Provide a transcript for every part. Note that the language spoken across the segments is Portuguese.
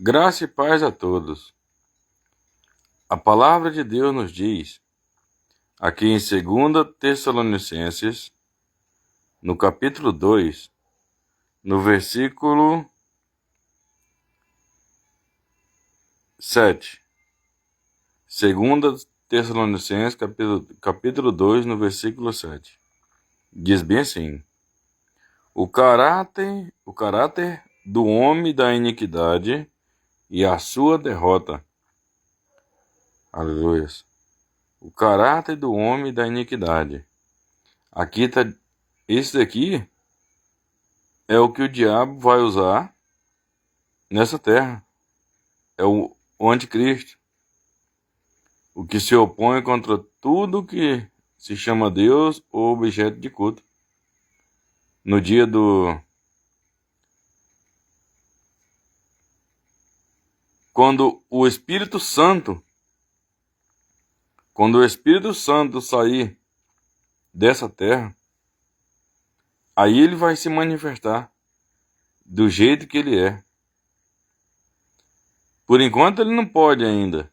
Graça e paz a todos. A palavra de Deus nos diz, aqui em 2 Tessalonicenses, no capítulo 2, no versículo 7. 2 Tessalonicenses, capítulo 2, no versículo 7. Diz bem assim: o caráter do homem da iniquidade e a sua derrota. Aleluia. O caráter do homem da iniquidade. Aqui está. Esse daqui é o que o diabo vai usar nessa terra. É o anticristo. O que se opõe contra tudo que se chama Deus ou objeto de culto. No dia do... Quando o Espírito Santo sair dessa terra, aí ele vai se manifestar do jeito que ele é. Por enquanto ele não pode ainda,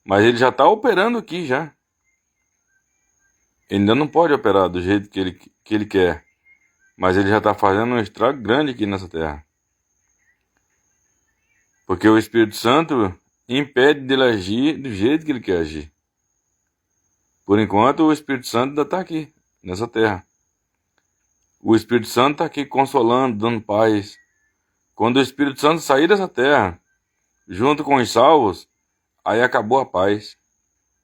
mas ele já está operando aqui já. Ele ainda não pode operar do jeito que ele quer, mas ele já está fazendo um estrago grande aqui nessa terra. Porque o Espírito Santo impede dele agir do jeito que ele quer agir. Por enquanto o Espírito Santo ainda está aqui, nessa terra. O Espírito Santo está aqui consolando, dando paz. Quando o Espírito Santo sair dessa terra, junto com os salvos, aí acabou a paz.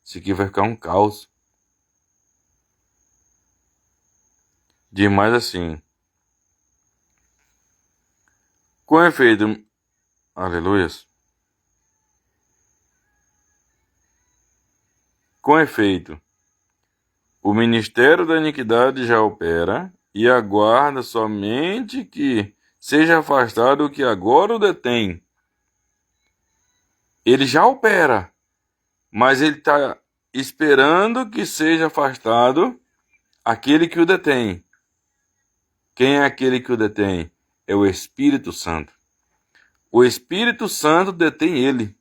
Isso aqui vai ficar um caos. Demais assim. Com efeito, aleluias. Com efeito, o ministério da iniquidade já opera e aguarda somente que seja afastado o que agora o detém. Ele já opera, mas ele está esperando que seja afastado aquele que o detém. Quem é aquele que o detém? É o Espírito Santo. O Espírito Santo detém ele.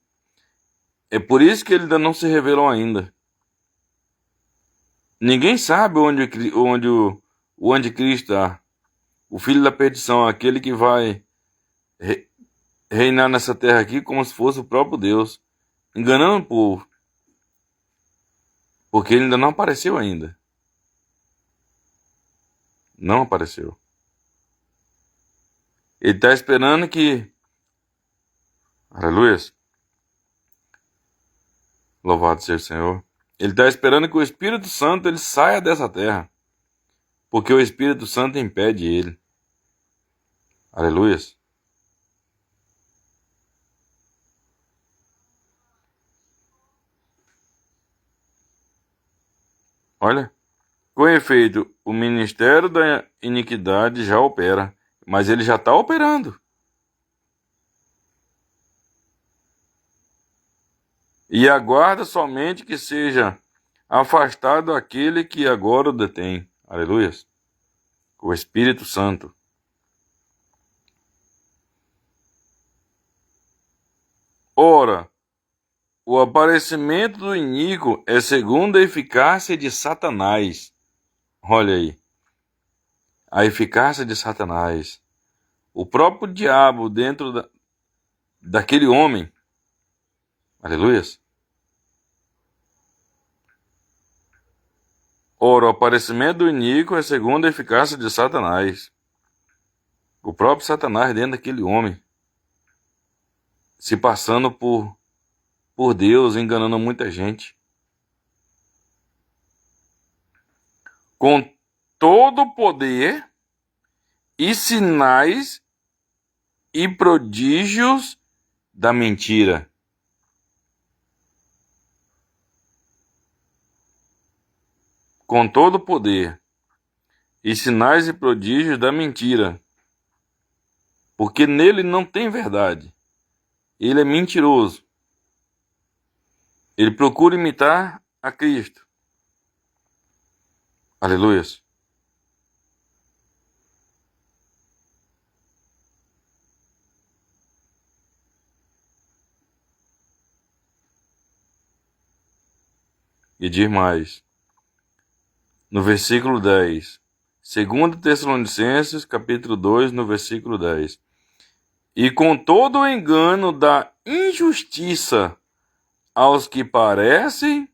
É por isso que ele ainda não se revelou ainda. Ninguém sabe onde o anticristo está. O filho da perdição, aquele que vai reinar nessa terra aqui como se fosse o próprio Deus, enganando o povo. Porque ele ainda não apareceu ainda. Não apareceu. Ele está esperando que... Aleluia. Louvado seja o Senhor. Ele está esperando que o Espírito Santo ele saia dessa terra. Porque o Espírito Santo impede ele. Aleluia. Olha. Com efeito, o ministério da iniquidade já opera. Mas ele já está operando. E aguarda somente que seja afastado aquele que agora o detém. Aleluia. O Espírito Santo. Ora, o aparecimento do iníquo é segundo a eficácia de Satanás. Olha aí. A eficácia de Satanás. O próprio diabo dentro daquele homem. Aleluia. Ora, o aparecimento do iníquo é segundo a eficácia de Satanás. O próprio Satanás dentro daquele homem. Se passando por Deus, enganando muita gente. Com todo o poder e sinais e prodígios da mentira. Com todo o poder e sinais e prodígios da mentira. Porque nele não tem verdade. Ele é mentiroso. Ele procura imitar a Cristo. Aleluia. E diz mais, no versículo 10. 2 Tessalonicenses, capítulo 2, no versículo 10. E com todo o engano da injustiça aos que perecem,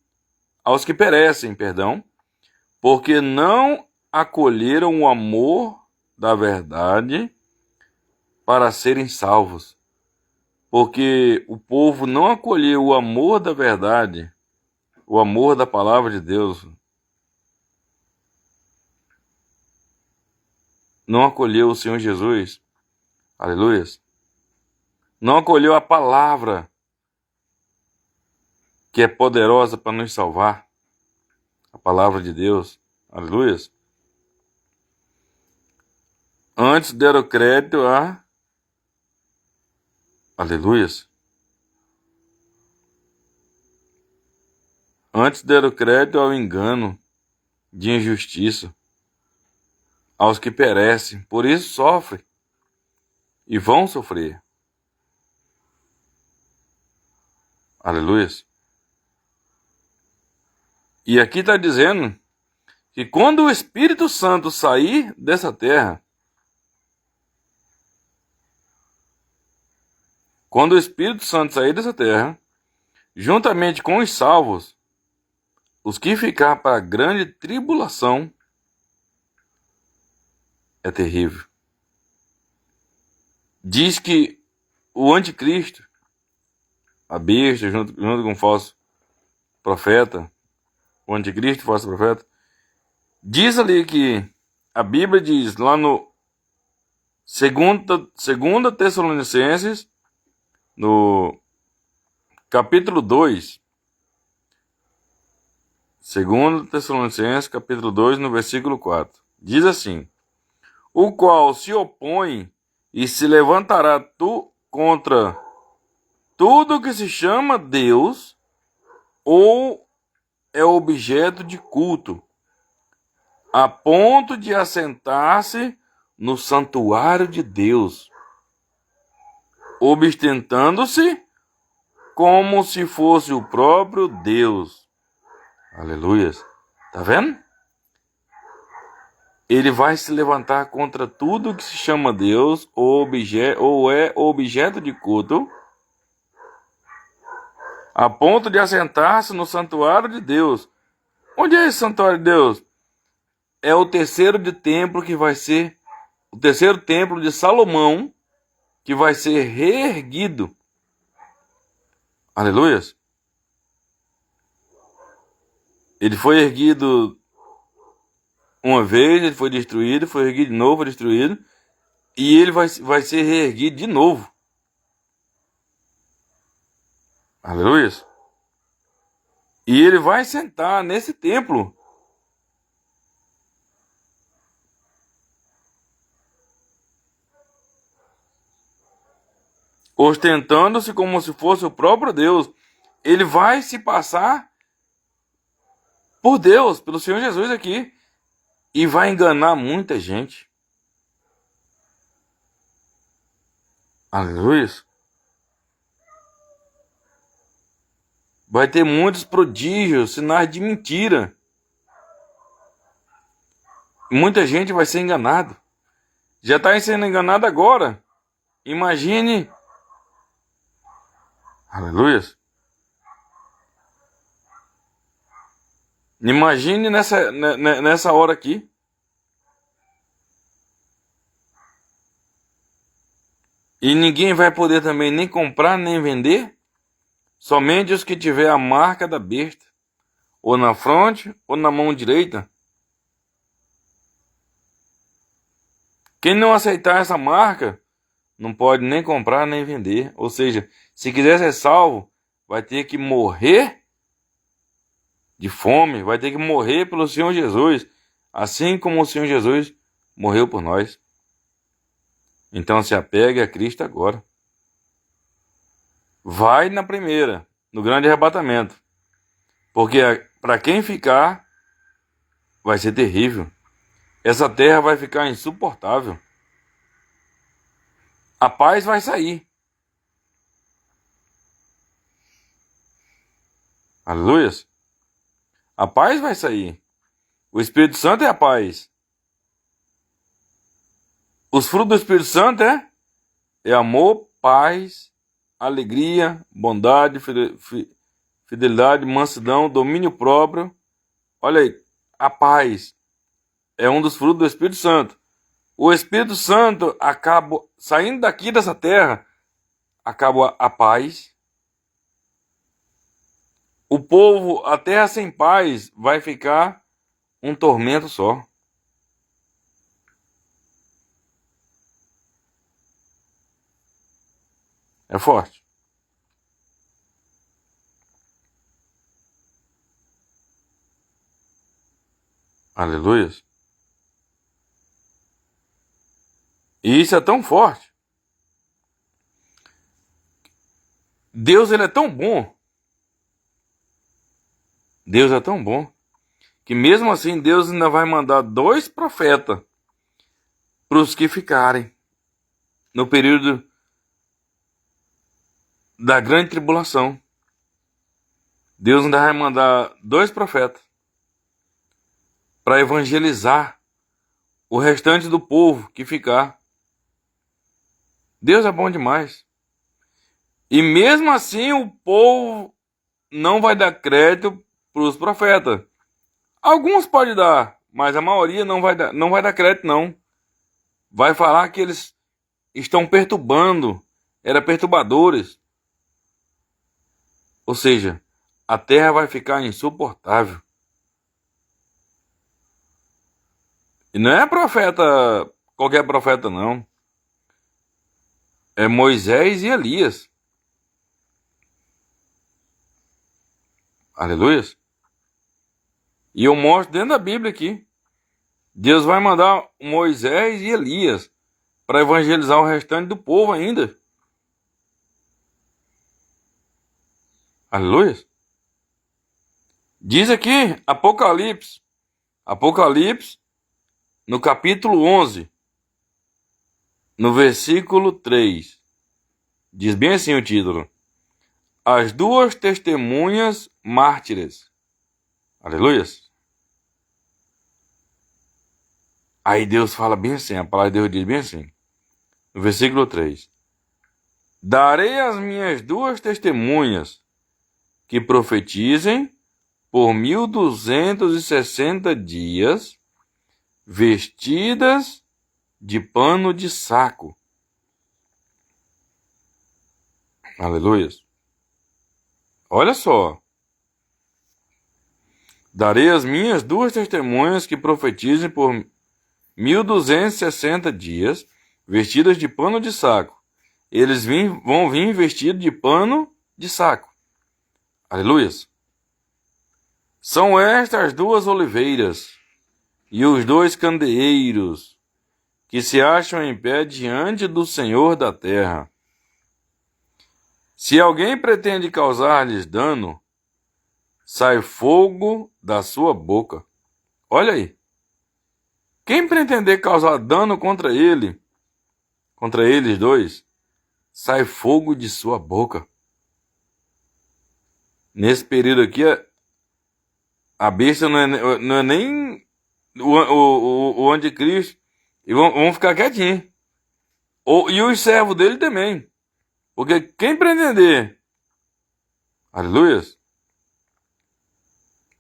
porque não acolheram o amor da verdade para serem salvos. Porque o povo não acolheu o amor da verdade, o amor da palavra de Deus. Não acolheu o Senhor Jesus. Aleluia. Não acolheu a palavra que é poderosa para nos salvar. A palavra de Deus. Aleluia. Antes deram crédito a... Aleluia. Antes deram crédito ao engano de injustiça, aos que perecem. Por isso sofrem e vão sofrer. Aleluia. E aqui está dizendo que quando o Espírito Santo sair dessa terra, juntamente com os salvos, os que ficar para a grande tribulação, é terrível. Diz que o anticristo, a besta, junto com o falso profeta, o anticristo, o falso profeta, diz ali que a Bíblia diz lá no 2 Tessalonicenses, no capítulo 2, 2 Tessalonicenses, capítulo 2, no versículo 4, diz assim: o qual se opõe e se levantará contra tudo que se chama Deus ou é objeto de culto, a ponto de assentar-se no santuário de Deus, obstentando-se como se fosse o próprio Deus. Aleluia. Tá vendo? Ele vai se levantar contra tudo que se chama Deus ou é objeto de culto, a ponto de assentar-se no santuário de Deus. Onde é esse santuário de Deus? É o terceiro templo que vai ser o terceiro templo de Salomão, que vai ser reerguido. Aleluia. Ele foi erguido uma vez, ele foi destruído, foi erguido de novo, foi destruído, e ele vai ser reerguido de novo. Aleluia. E ele vai sentar nesse templo. Ostentando-se como se fosse o próprio Deus. Ele vai se passar por Deus, pelo Senhor Jesus aqui. E vai enganar muita gente. Aleluia. Vai ter muitos prodígios, sinais de mentira. Muita gente vai ser enganado. Já está sendo enganado agora. Imagine. Aleluia. Imagine nessa hora aqui. E ninguém vai poder também nem comprar nem vender. Somente os que tiver a marca da besta. Ou na fronte ou na mão direita. Quem não aceitar essa marca não pode nem comprar nem vender. Ou seja, se quiser ser salvo, vai ter que morrer de fome, vai ter que morrer pelo Senhor Jesus, assim como o Senhor Jesus morreu por nós. Então se apegue a Cristo agora. Vai na primeira, no grande arrebatamento. Porque para quem ficar, vai ser terrível. Essa terra vai ficar insuportável. A paz vai sair. Aleluia. A paz vai sair. O Espírito Santo é a paz. Os frutos do Espírito Santo é amor, paz, alegria, bondade, fidelidade, mansidão, domínio próprio. Olha aí, a paz é um dos frutos do Espírito Santo. O Espírito Santo acaba saindo daqui dessa terra, acaba a paz. O povo, a terra sem paz, vai ficar um tormento só. É forte. Aleluia. E isso é tão forte. Deus, ele é tão bom. Deus é tão bom que mesmo assim Deus ainda vai mandar 2 profetas para os que ficarem no período da grande tribulação. Deus ainda vai mandar 2 profetas para evangelizar o restante do povo que ficar. Deus é bom demais. E mesmo assim o povo não vai dar crédito para os profetas. Alguns pode dar, mas a maioria não vai dar crédito não. Vai falar que eles estão perturbando, eram perturbadores. Ou seja, a terra vai ficar insuportável. E não é profeta, qualquer profeta não. É Moisés e Elias. Aleluia. E eu mostro dentro da Bíblia aqui. Deus vai mandar Moisés e Elias para evangelizar o restante do povo ainda. Aleluia. Diz aqui, Apocalipse, no capítulo 11, no versículo 3. Diz bem assim o título: As 2 testemunhas mártires. Aleluia. Aí Deus fala bem assim, a palavra de Deus diz bem assim, no versículo 3. Darei as minhas 2 testemunhas que profetizem por 1260 dias, vestidas de pano de saco. Aleluia. Olha só. Darei as minhas 2 testemunhas que profetizem por 1260 dias, vestidas de pano de saco. Eles vão vir vestidos de pano de saco. Aleluia. São estas as 2 oliveiras e os 2 candeeiros que se acham em pé diante do Senhor da terra. Se alguém pretende causar-lhes dano, sai fogo da sua boca. Olha aí. Quem pretender causar dano contra eles 2, sai fogo de sua boca. Nesse período aqui, a besta não é nem o anticristo. E vão ficar quietinhos. E os servos dele também. Porque quem pretender, aleluia,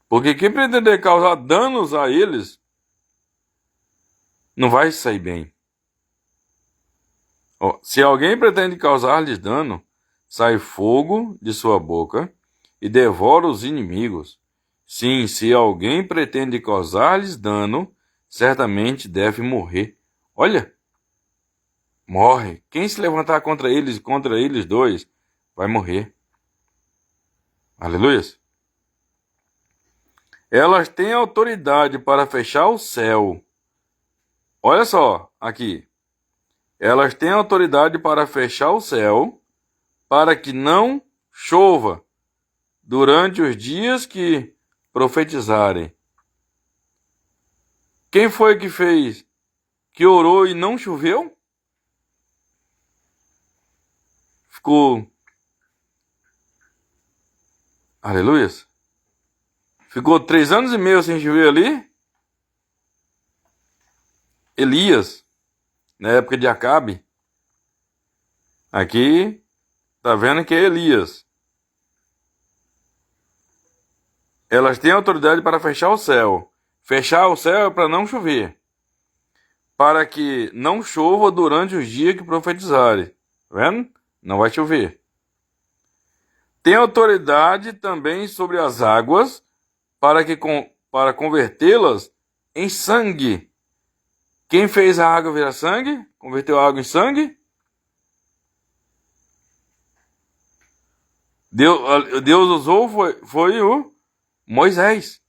porque quem pretender causar danos a eles, não vai sair bem. Se alguém pretende causar-lhes dano, sai fogo de sua boca e devora os inimigos. Sim, se alguém pretende causar-lhes dano, certamente deve morrer. Olha, morre. Quem se levantar contra eles 2, vai morrer. Aleluia. Elas têm autoridade para fechar o céu. Olha só, aqui. Elas têm autoridade para fechar o céu, para que não chova durante os dias que profetizarem. Quem foi que fez? Que orou e não choveu? Ficou. Aleluia. Ficou 3 anos e meio sem chover ali. Elias, na época de Acabe. Aqui, tá vendo que é Elias. Elas têm autoridade para fechar o céu. Fechar o céu é para não chover. Para que não chova durante os dias que profetizarem. Tá vendo? Não vai chover. Tem autoridade também sobre as águas para convertê-las em sangue. Quem fez a água virar sangue? Converteu a água em sangue? Deus usou foi o Moisés.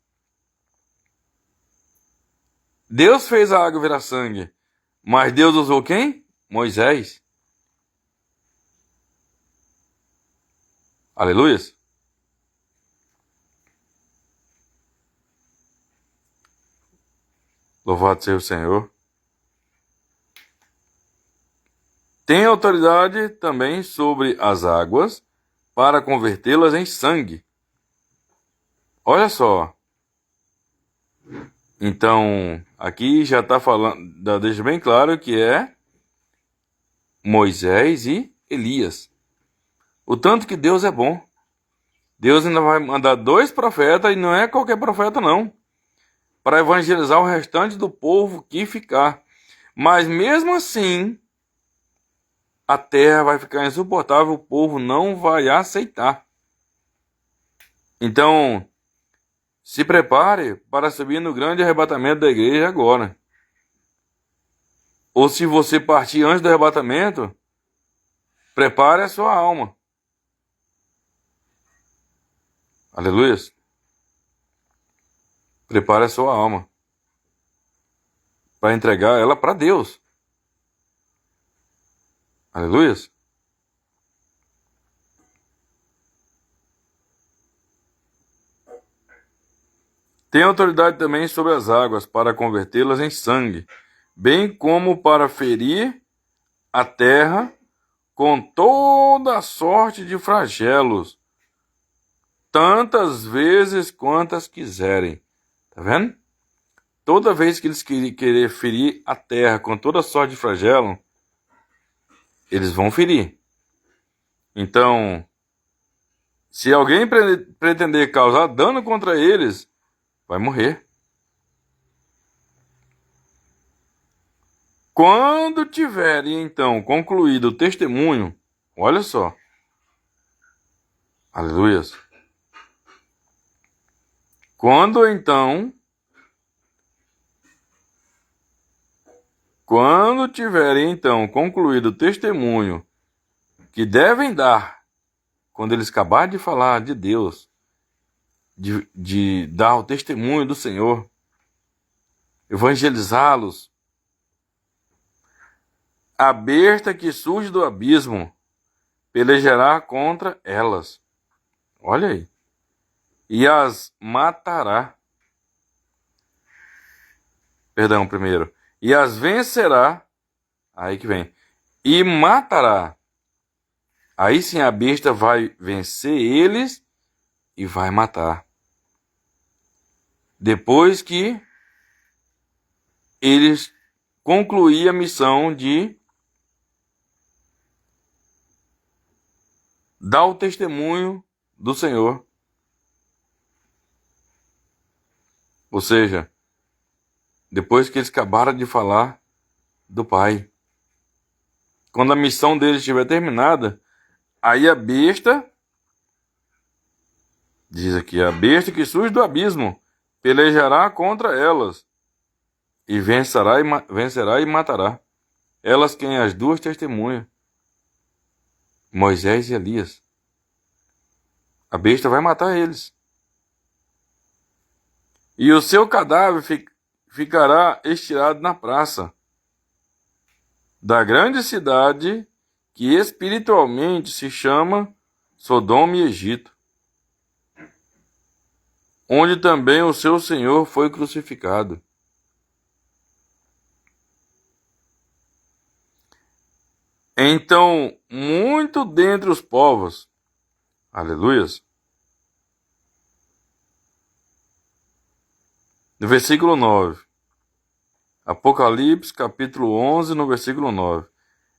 Deus fez a água virar sangue. Mas Deus usou quem? Moisés. Aleluia. Louvado seja o Senhor. Tem autoridade também sobre as águas para convertê-las em sangue. Olha só. Então, aqui já está falando, deixa bem claro que é Moisés e Elias. O tanto que Deus é bom. Deus ainda vai mandar 2 profetas, e não é qualquer profeta não, para evangelizar o restante do povo que ficar. Mas mesmo assim, a terra vai ficar insuportável, o povo não vai aceitar. Então, se prepare para subir no grande arrebatamento da igreja agora. Ou se você partir antes do arrebatamento, prepare a sua alma. Aleluia. Prepare a sua alma para entregar ela para Deus. Aleluia. Tem autoridade também sobre as águas para convertê-las em sangue, bem como para ferir a terra com toda a sorte de flagelos, tantas vezes quantas quiserem. Tá vendo? Toda vez que eles querer ferir a terra com toda a sorte de flagelo, eles vão ferir. Então, se alguém pretender causar dano contra eles, vai morrer. Quando tiverem, então, concluído o testemunho, olha só. Aleluia. Quando tiverem, então, concluído o testemunho que devem dar, quando eles acabarem de falar de Deus, de dar o testemunho do Senhor, evangelizá-los, a besta que surge do abismo pelejará contra elas. Olha aí. E as matará. Perdão, primeiro. E as vencerá. Aí que vem. E matará. Aí sim a besta vai vencer eles e vai matar. Depois que eles concluírem a missão de dar o testemunho do Senhor. Ou seja, depois que eles acabaram de falar do Pai. Quando a missão deles estiver terminada, aí a besta, diz aqui, a besta que surge do abismo, pelejará contra elas, e vencerá e matará. Elas quem as 2 testemunhas, Moisés e Elias. A besta vai matar eles. E o seu cadáver ficará estirado na praça da grande cidade que espiritualmente se chama Sodoma e Egito, onde também o seu Senhor foi crucificado. Então, muito dentre os povos, aleluias, No versículo 9. Apocalipse, capítulo 11, no versículo 9.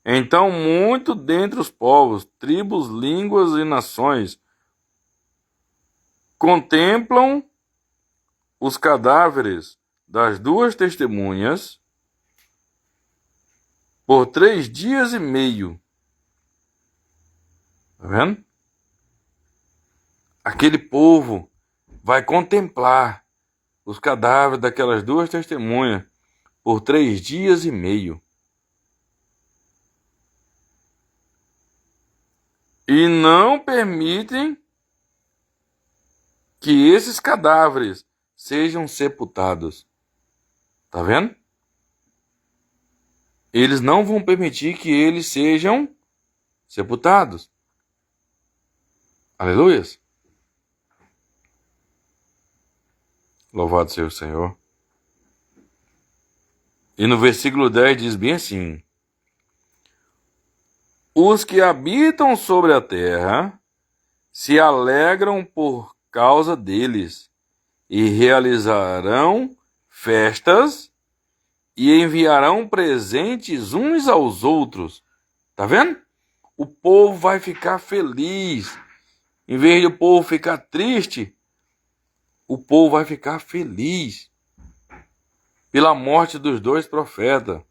Então, muito dentre os povos, tribos, línguas e nações contemplam os cadáveres das duas testemunhas por 3 dias e meio. Tá vendo? Aquele povo vai contemplar os cadáveres daquelas duas testemunhas por 3 dias e meio. E não permitem que esses cadáveres sejam sepultados. Tá vendo? Eles não vão permitir que eles sejam sepultados. Aleluias. Louvado seja o Senhor. E no versículo 10 diz bem assim: os que habitam sobre a terra se alegram por causa deles e realizarão festas e enviarão presentes uns aos outros. Tá vendo? O povo vai ficar feliz. Em vez de o povo ficar triste, o povo vai ficar feliz pela morte dos dois profetas,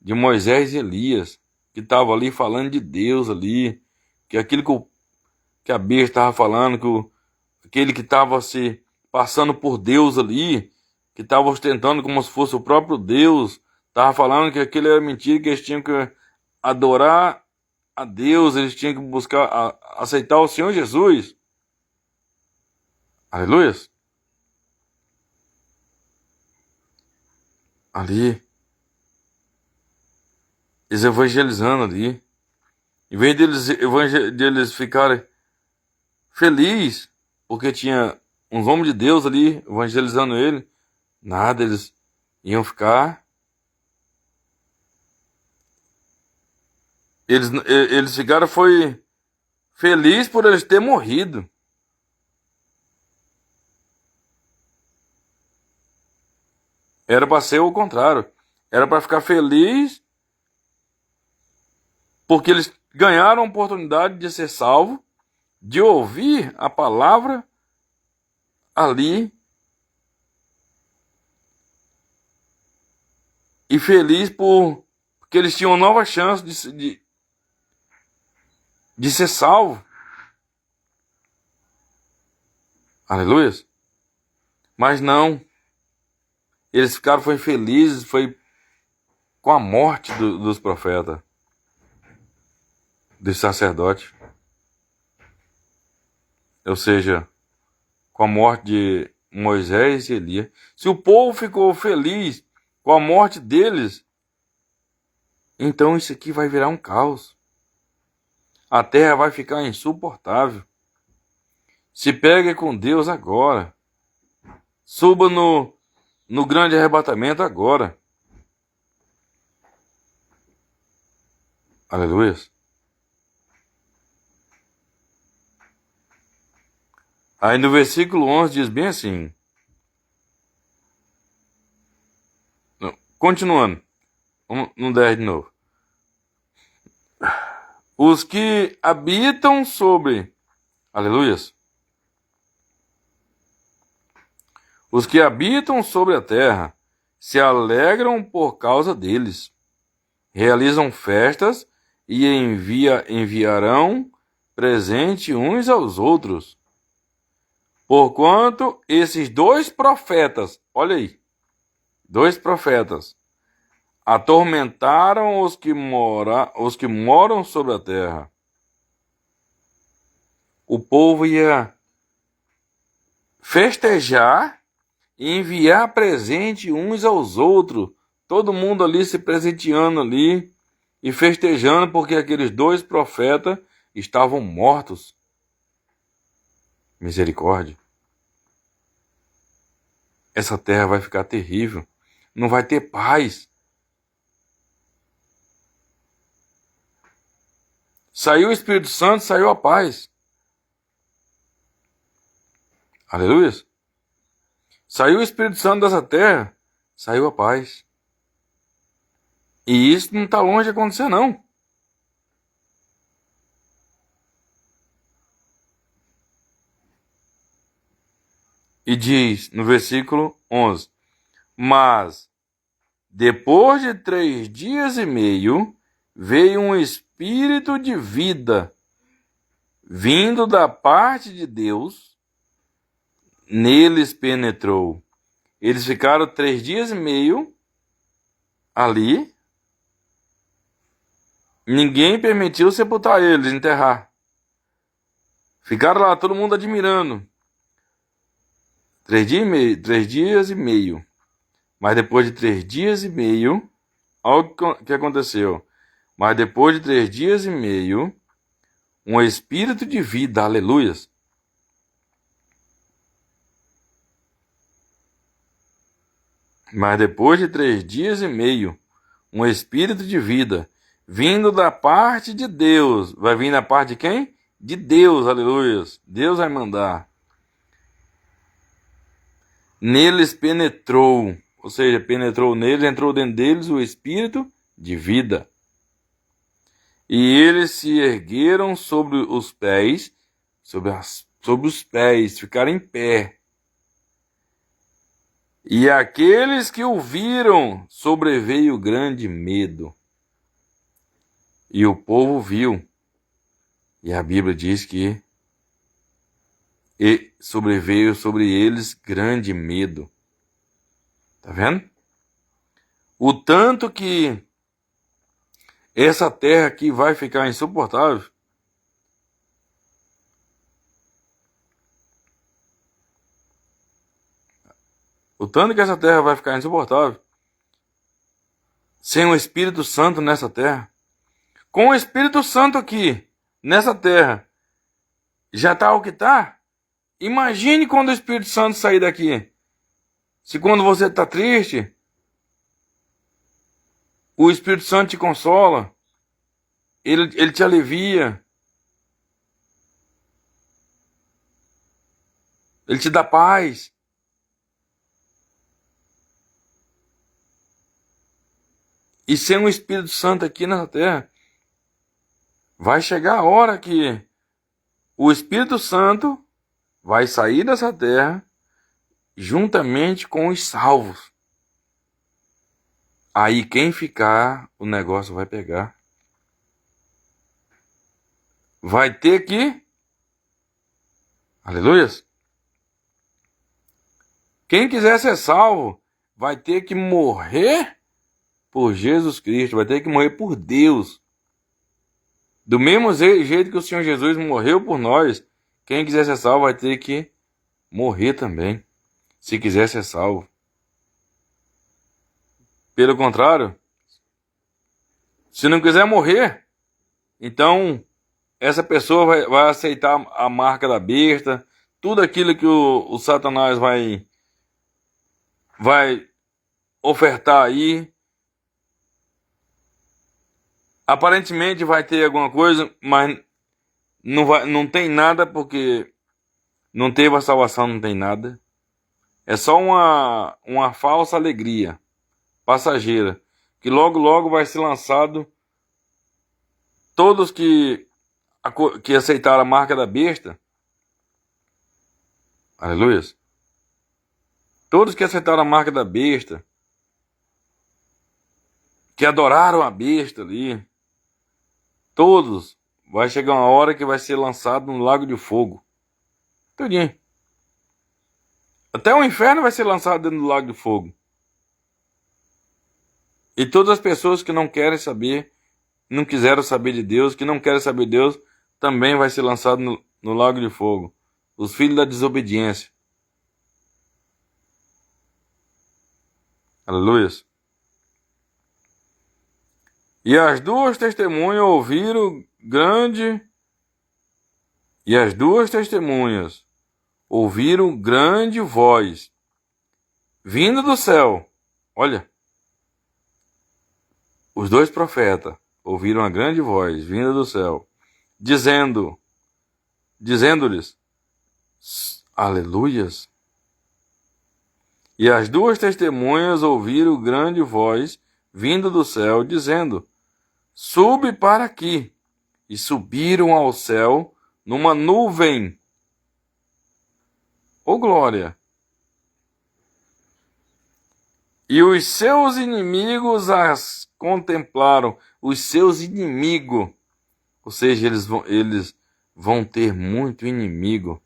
de Moisés e Elias, que estavam ali falando de Deus ali, que aquilo que a besta estava falando, aquele que estava se passando por Deus ali, que estava ostentando como se fosse o próprio Deus, estava falando que aquilo era mentira, que eles tinham que adorar a Deus, eles tinham que buscar, aceitar o Senhor Jesus. Aleluia. Ali, eles evangelizando ali, em vez deles ficarem felizes, porque tinha uns homens de Deus ali evangelizando ele, nada, eles iam ficar. Eles ficaram foi felizes por eles terem morrido. Era para ser o contrário. Era para ficar feliz porque eles ganharam a oportunidade de ser salvo, de ouvir a palavra ali, e feliz porque eles tinham nova chance de ser salvo. Aleluia. Mas não. Eles ficaram foi felizes, foi com a morte dos profetas, dos sacerdotes. Ou seja, com a morte de Moisés e Elias. Se o povo ficou feliz com a morte deles, então isso aqui vai virar um caos. A terra vai ficar insuportável. Se pegue com Deus agora. Suba no grande arrebatamento agora. Aleluia. Aí no versículo 11 diz bem assim. Continuando. No 10 de novo. Os que habitam sobre... Aleluias. Os que habitam sobre a terra se alegram por causa deles. Realizam festas e enviarão presente uns aos outros. Porquanto esses dois profetas, olha aí, dois profetas, atormentaram os que moram sobre a terra. O povo ia festejar e enviar presente uns aos outros. Todo mundo ali se presenteando ali e festejando porque aqueles dois profetas estavam mortos. Misericórdia. Essa terra vai ficar terrível. Não vai ter paz. Saiu o Espírito Santo, saiu a paz. Aleluia. Saiu o Espírito Santo dessa terra, saiu a paz. E isso não está longe de acontecer, não. E diz no versículo 11: Mas, depois de 3 dias e meio, veio um espírito de vida, vindo da parte de Deus, neles penetrou. Eles ficaram 3 dias e meio ali. Ninguém permitiu sepultar eles, enterrar. Ficaram lá, todo mundo admirando. 3 dias e meio. Mas depois de 3 dias e meio, olha o que aconteceu. Mas depois de 3 dias e meio, um espírito de vida, aleluias. Mas depois de 3 dias e meio, um espírito de vida, vindo da parte de Deus. Vai vir da parte de quem? De Deus, aleluias. Deus vai mandar. Neles penetrou, ou seja, penetrou neles, entrou dentro deles o espírito de vida. E eles se ergueram sobre os pés, sobre os pés, ficaram em pé. E aqueles que o viram, sobreveio grande medo. E o povo viu. E a Bíblia diz que e sobreveio sobre eles grande medo. Tá vendo? O tanto que essa terra aqui vai ficar insuportável. O tanto que essa terra vai ficar insuportável. Sem o Espírito Santo nessa terra. Com o Espírito Santo aqui, nessa terra, já tá o que tá? Imagine quando o Espírito Santo sair daqui. Se quando você está triste, o Espírito Santo te consola, ele te alivia, ele te dá paz. E sem o Espírito Santo aqui na terra, vai chegar a hora que o Espírito Santo vai sair dessa terra juntamente com os salvos. Aí quem ficar, o negócio vai pegar. Vai ter que... Aleluias. Quem quiser ser salvo, vai ter que morrer por Jesus Cristo. Vai ter que morrer por Deus. Do mesmo jeito que o Senhor Jesus morreu por nós, quem quiser ser salvo vai ter que morrer também. Se quiser ser salvo. Pelo contrário, se não quiser morrer, então essa pessoa vai aceitar a marca da besta, tudo aquilo que o Satanás vai ofertar aí. Aparentemente vai ter alguma coisa, mas não tem nada, porque não teve a salvação, não tem nada. É só uma falsa alegria passageira, que logo logo vai ser lançado. Todos que aceitaram a marca da besta, aleluia, todos que aceitaram a marca da besta, que adoraram a besta ali, todos, vai chegar uma hora que vai ser lançado no lago de fogo. Tudinho. Até o inferno vai ser lançado dentro do lago de fogo. E todas as pessoas que não querem saber, não quiseram saber de Deus, que não querem saber de Deus, também vai ser lançado no lago de fogo. Os filhos da desobediência. Aleluia. E as duas testemunhas ouviram grande voz vinda do céu. Olha, os dois profetas ouviram a grande voz vinda do céu, dizendo-lhes, aleluias, E as duas testemunhas ouviram grande voz vinda do céu, dizendo: Sube para aqui. E subiram ao céu numa nuvem. Ô glória! E os seus inimigos as contemplaram. Os seus inimigos. Ou seja, eles vão ter muito inimigo.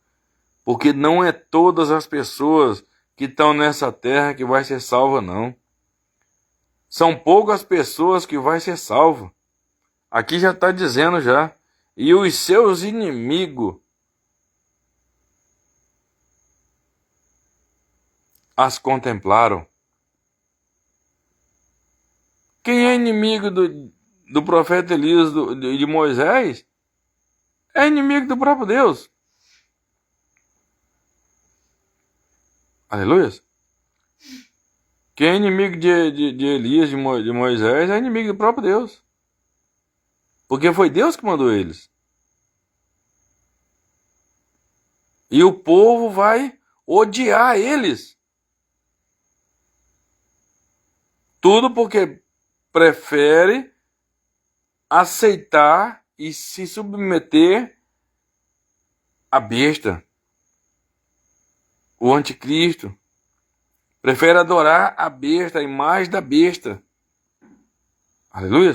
Porque não é todas as pessoas que estão nessa terra que vai ser salva, não. São poucas pessoas que vai ser salva. Aqui já está dizendo já. E os seus inimigos as contemplaram. Quem é inimigo do profeta Elias, de Moisés, é inimigo do próprio Deus. Aleluia. Quem é inimigo de Elias, de Moisés, é inimigo do próprio Deus. Porque foi Deus que mandou eles. E o povo vai odiar eles. Tudo porque prefere aceitar e se submeter à besta, o anticristo. Prefere adorar a besta, a imagem da besta. Aleluia.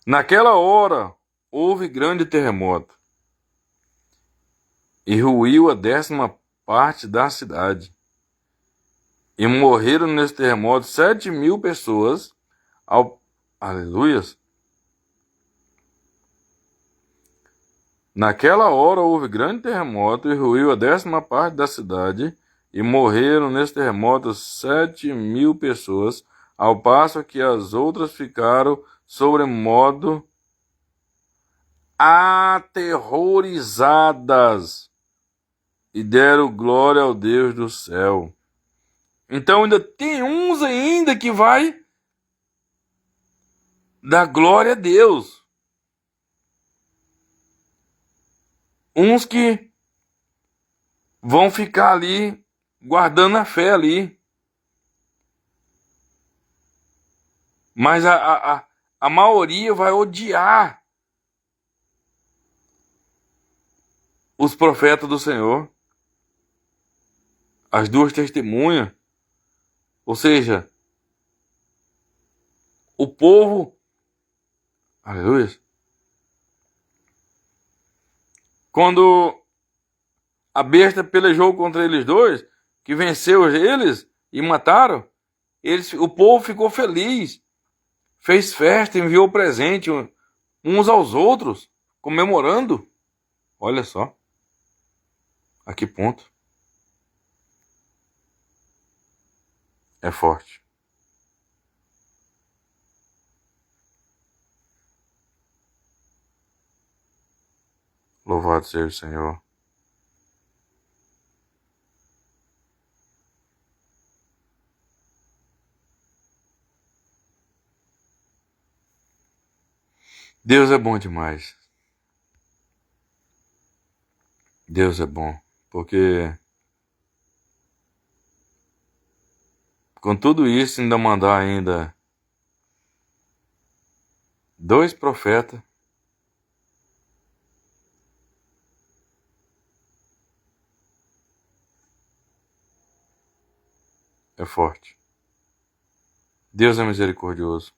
Naquela hora houve grande terremoto e ruiu a 10ª parte da cidade. E morreram nesse terremoto 7.000 pessoas. Aleluias. Naquela hora houve grande terremoto e ruiu a 10ª parte da cidade. E morreram nesse terremoto 7.000 pessoas, ao passo que as outras ficaram sobremodo aterrorizadas e deram glória ao Deus do céu. Então ainda tem uns ainda que vai dar glória a Deus. Uns que vão ficar ali guardando a fé ali. Mas a maioria vai odiar os profetas do Senhor. As duas testemunhas. Ou seja, o povo, aleluia, quando a besta pelejou contra eles dois, que venceu eles e mataram, o povo ficou feliz, fez festa, enviou presente uns aos outros, comemorando. Olha só, a que ponto é forte. Louvado seja o Senhor. Deus é bom demais. Deus é bom, porque com tudo isso ainda mandar ainda 2 profetas é forte. Deus é misericordioso.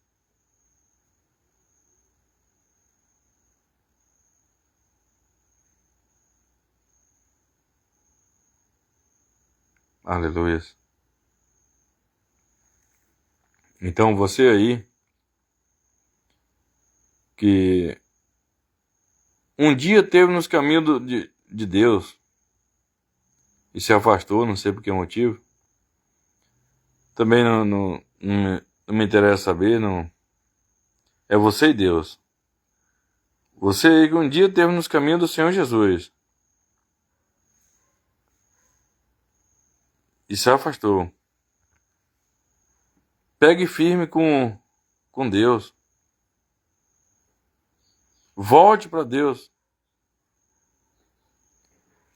Aleluia. Então você aí que um dia esteve nos caminhos de Deus e se afastou, não sei por que motivo. Também não me interessa saber, não. É você e Deus. Você aí que um dia esteve nos caminhos do Senhor Jesus e se afastou. Pegue firme com Deus. Volte para Deus.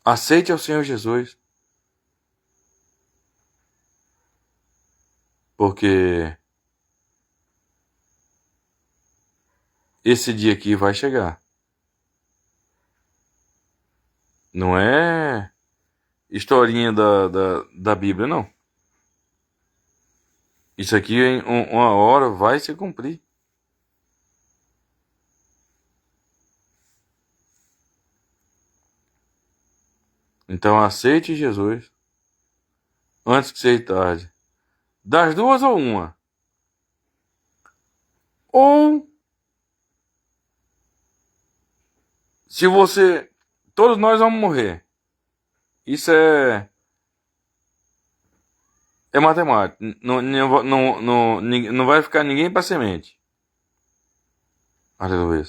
Aceite ao Senhor Jesus. Porque esse dia aqui vai chegar. Não é historinha da Bíblia, não. Isso aqui em uma hora vai se cumprir. Então aceite Jesus antes que seja tarde. Das duas ou uma. Ou se você... Todos nós vamos morrer. Isso é matemática. Não vai ficar ninguém para semente. Aleluia.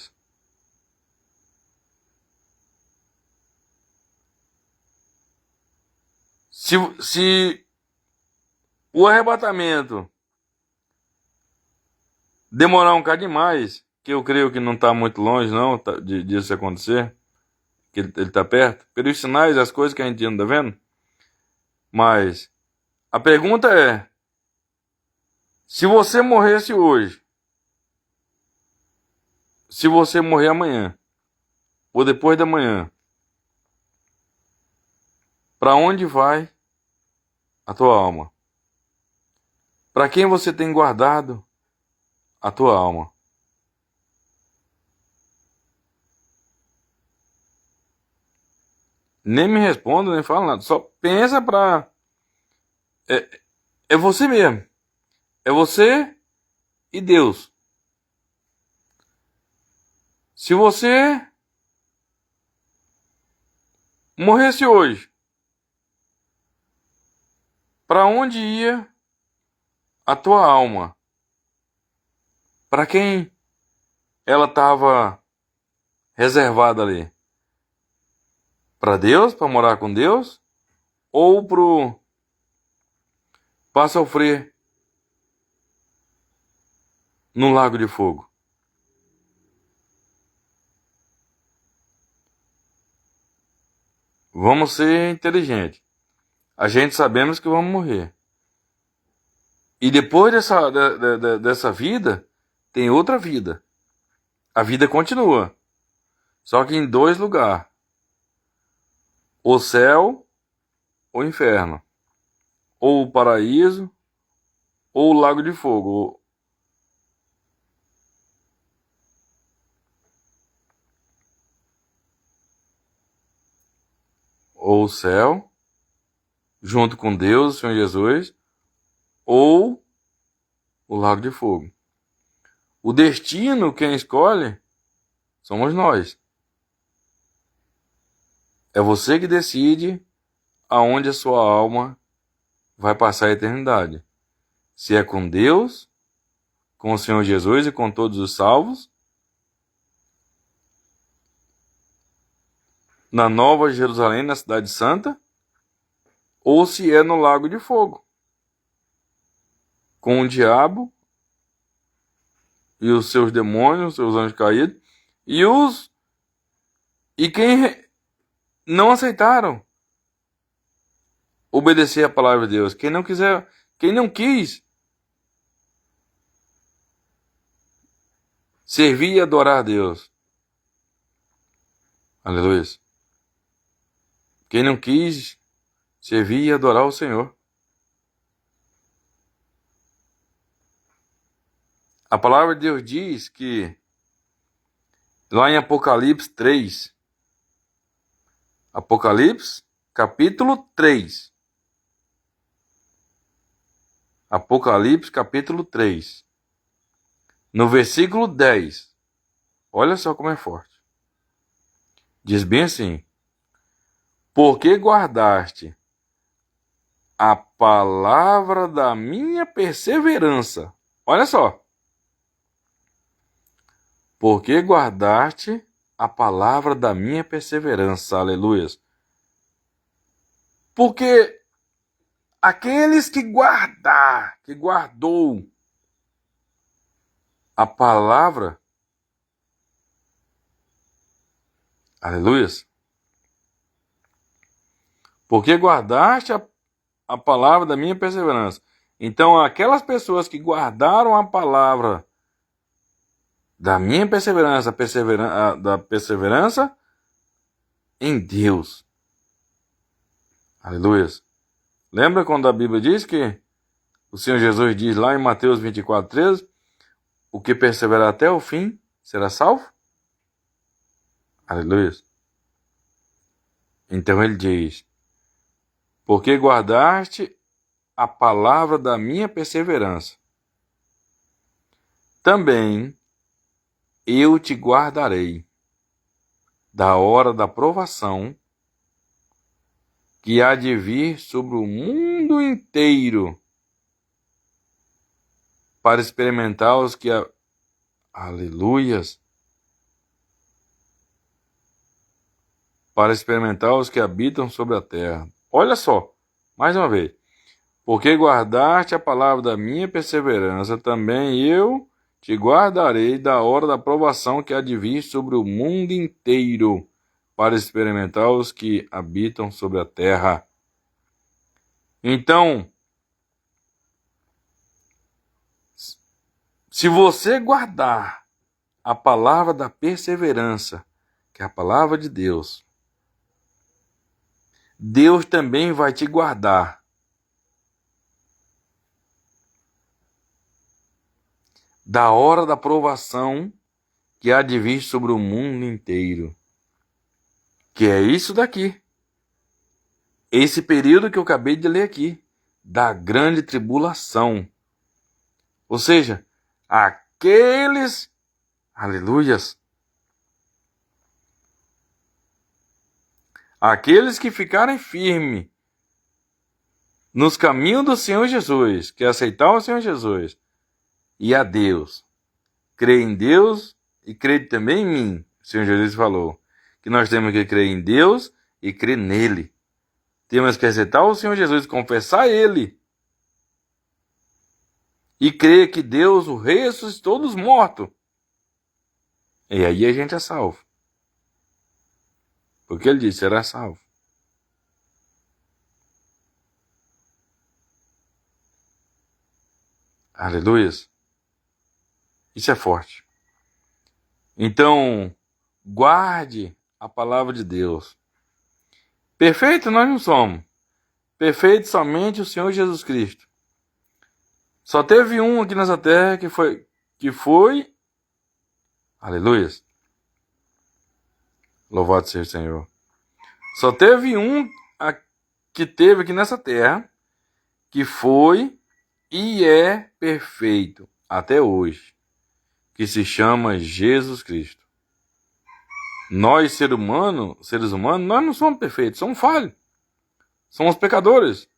Se o arrebatamento demorar um bocado demais, que eu creio que não está muito longe não disso acontecer, que ele está perto, pelos sinais, as coisas que a gente anda vendo, mas a pergunta é, se você morresse hoje, se você morrer amanhã, ou depois da manhã, para onde vai a tua alma? Para quem você tem guardado a tua alma? Nem me responda, nem fala nada. Só pensa pra... É você mesmo. É você e Deus. Se você morresse hoje, para onde ia a tua alma? Para quem ela estava reservada ali? Para Deus, para morar com Deus? Ou para sofrer no lago de fogo? Vamos ser inteligentes. A gente sabemos que vamos morrer. E depois dessa vida, tem outra vida. A vida continua. Só que em dois lugares. O céu ou o inferno. Ou o paraíso ou o lago de fogo. Ou o céu, junto com Deus, o Senhor Jesus, ou o lago de fogo. O destino, quem escolhe, somos nós. É você que decide aonde a sua alma vai passar a eternidade. Se é com Deus, com o Senhor Jesus e com todos os salvos, na Nova Jerusalém, na Cidade Santa, ou se é no lago de fogo, com o diabo e os seus demônios, os seus anjos caídos, e quem não aceitaram obedecer a palavra de Deus, quem não quis servir e adorar a Deus. Aleluia. Quem não quis servir e adorar o Senhor. A palavra de Deus diz que, lá em Apocalipse 3, Apocalipse, capítulo 3. Apocalipse, capítulo 3. No versículo 10. Olha só como é forte. Diz bem assim: porque guardaste a palavra da minha perseverança. Olha só. Porque guardaste a palavra da minha perseverança. Aleluia. Porque aqueles que guardou a palavra, aleluia, Porque guardaste a palavra da minha perseverança. Então, aquelas pessoas que guardaram a palavra da minha perseverança, da perseverança em Deus. Aleluia. Lembra quando a Bíblia diz que o Senhor Jesus diz lá em Mateus 24:13, o que perseverar até o fim será salvo? Aleluia. Então ele diz, porque guardaste a palavra da minha perseverança, também eu te guardarei da hora da provação que há de vir sobre o mundo inteiro para experimentar os que... Aleluias! Para experimentar os que habitam sobre a terra. Olha só, mais uma vez. Porque guardaste a palavra da minha perseverança, também eu te guardarei da hora da provação que há de vir sobre o mundo inteiro, para experimentar os que habitam sobre a terra. Então, se você guardar a palavra da perseverança, que é a palavra de Deus, Deus também vai te guardar da hora da provação que há de vir sobre o mundo inteiro. Que é isso daqui. Esse período que eu acabei de ler aqui, da grande tribulação. Ou seja, aqueles, aleluias, aqueles que ficarem firmes nos caminhos do Senhor Jesus, que aceitar o Senhor Jesus e a Deus, crer em Deus e crer também em mim. O Senhor Jesus falou que nós temos que crer em Deus e crer nele. Temos que aceitar o Senhor Jesus, confessar Ele e crer que Deus o ressuscitou dos mortos. E aí a gente é salvo. Porque Ele disse, será salvo. Aleluia. Isso é forte. Então, guarde a palavra de Deus. Perfeito nós não somos. Perfeito somente o Senhor Jesus Cristo. Só teve um aqui nessa terra que foi, aleluia. Louvado seja o Senhor. Só teve um que teve aqui nessa terra que foi e é perfeito até hoje, que se chama Jesus Cristo. Nós, seres humanos, nós não somos perfeitos, somos falhos. Somos pecadores.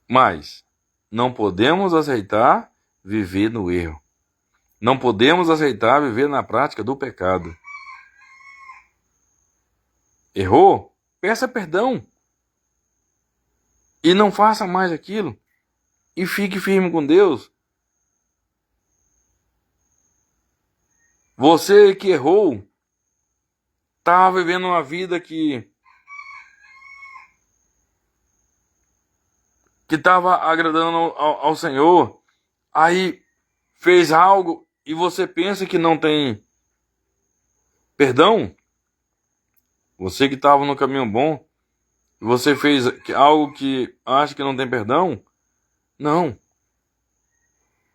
Mas não podemos aceitar viver no erro. Não podemos aceitar viver na prática do pecado. Errou? Peça perdão. E não faça mais aquilo. E fique firme com Deus. Você que errou, estava vivendo uma vida que estava agradando ao Senhor, aí fez algo e você pensa que não tem perdão. Você que estava no caminho bom, você fez algo que acha que não tem perdão. Não.